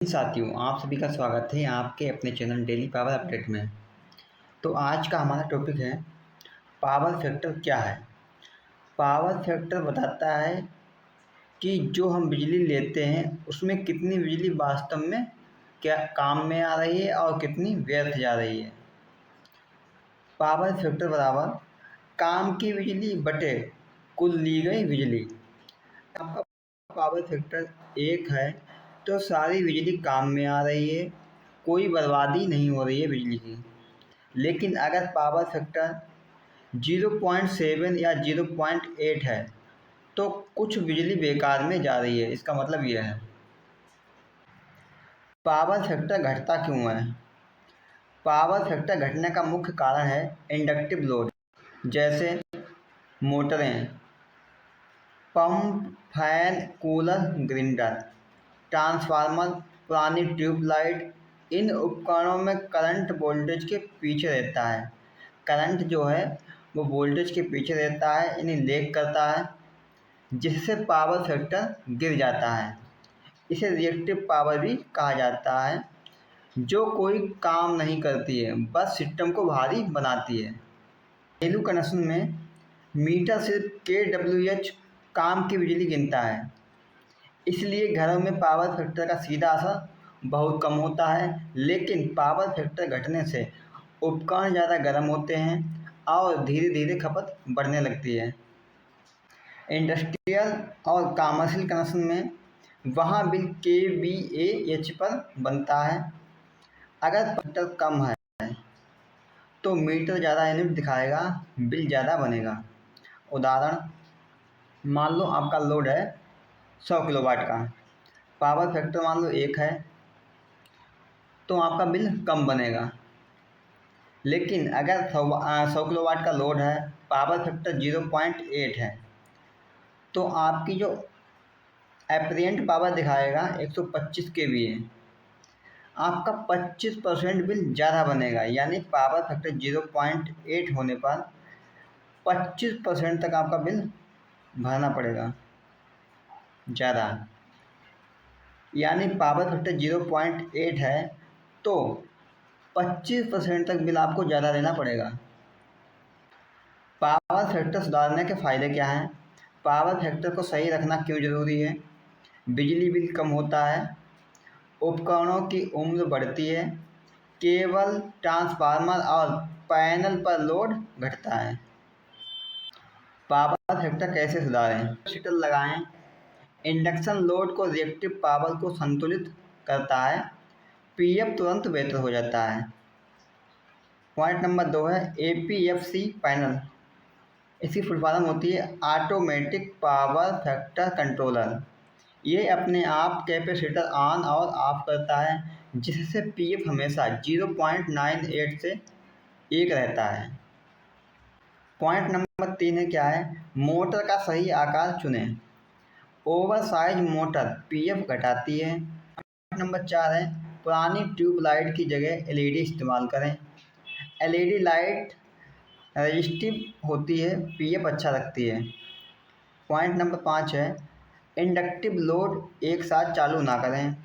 साथियों, आप सभी का स्वागत है आपके अपने चैनल डेली पावर अपडेट में। तो आज का हमारा टॉपिक है पावर फैक्टर क्या है। पावर फैक्टर बताता है कि जो हम बिजली लेते हैं उसमें कितनी बिजली वास्तव में क्या काम में आ रही है और कितनी व्यर्थ जा रही है। पावर फैक्टर बराबर काम की बिजली बटे कुल ली गई बिजली। आपका पावर फैक्टर 1 है तो सारी बिजली काम में आ रही है, कोई बर्बादी नहीं हो रही है बिजली की। लेकिन अगर पावर फैक्टर 0.7 या 0.8 है तो कुछ बिजली बेकार में जा रही है। इसका मतलब यह है पावर फैक्टर घटता क्यों है। पावर फैक्टर घटने का मुख्य कारण है इंडक्टिव लोड, जैसे मोटरें, pump, fan, cooler, grinder, transformer, पुरानी ट्यूबलाइट। इन उपकरणों में करंट वोल्टेज के पीछे रहता है। करंट जो है वो वोल्टेज के पीछे रहता है, इन्हें लैग करता है, जिससे पावर फैक्टर गिर जाता है। इसे रिएक्टिव पावर भी कहा जाता है, जो कोई काम नहीं करती है, बस सिस्टम को भारी बनाती है। घरेलू कनेक्शन में मीटर सिर्फ kWh काम की बिजली गिनता है, इसलिए घरों में पावर फैक्टर का सीधा असर बहुत कम होता है। लेकिन पावर फैक्टर घटने से उपकरण ज़्यादा गर्म होते हैं और धीरे धीरे खपत बढ़ने लगती है। इंडस्ट्रियल और कमर्शियल कनेक्शन में वहाँ बिल kVAh पर बनता है। अगर फैक्टर कम है तो मीटर ज़्यादा यूनिट दिखाएगा, बिल ज़्यादा बनेगा। उदाहरण, मान लो आपका लोड है 100 किलोवाट का, पावर फैक्टर मान लो 1 है तो आपका बिल कम बनेगा। लेकिन अगर 100 किलोवाट का लोड है, पावर फैक्टर 0.8 है, तो आपकी जो एपरेंट पावर दिखाएगा 125 kVA, आपका 25% बिल ज़्यादा बनेगा। यानी पावर फैक्टर 0.8 होने पर 25% तक आपका बिल भरना पड़ेगा ज़्यादा। यानी पावर फैक्टर 0.8 है तो 25% तक बिल आपको ज़्यादा देना पड़ेगा। पावर फैक्टर सुधारने के फ़ायदे क्या हैं। पावर फैक्टर को सही रखना क्यों ज़रूरी है। बिजली बिल कम होता है, उपकरणों की उम्र बढ़ती है, केबल, ट्रांसफार्मर और पैनल पर लोड घटता है। पावर फैक्टर कैसे सुधारें। शीतल लगाएं। इंडक्शन लोड को रिएक्टिव पावर को संतुलित करता है, पीएफ तुरंत बेहतर हो जाता है। पॉइंट नंबर 2 है APFC पैनल। इसकी फुल फॉर्म होती है ऑटोमेटिक पावर फैक्टर कंट्रोलर। ये अपने आप कैपेसिटर ऑन और ऑफ करता है, जिससे पीएफ हमेशा 0.98 से 1 रहता है। पॉइंट नंबर 3 है क्या है, मोटर का सही आकार चुनें। ओवरसाइज मोटर पीएफ घटाती है। पॉइंट नंबर 4 है पुरानी ट्यूबलाइट की जगह LED इस्तेमाल करें। LED लाइट रजिस्टिव होती है, पीएफ अच्छा रखती है। पॉइंट नंबर 5 है इंडक्टिव लोड एक साथ चालू ना करें।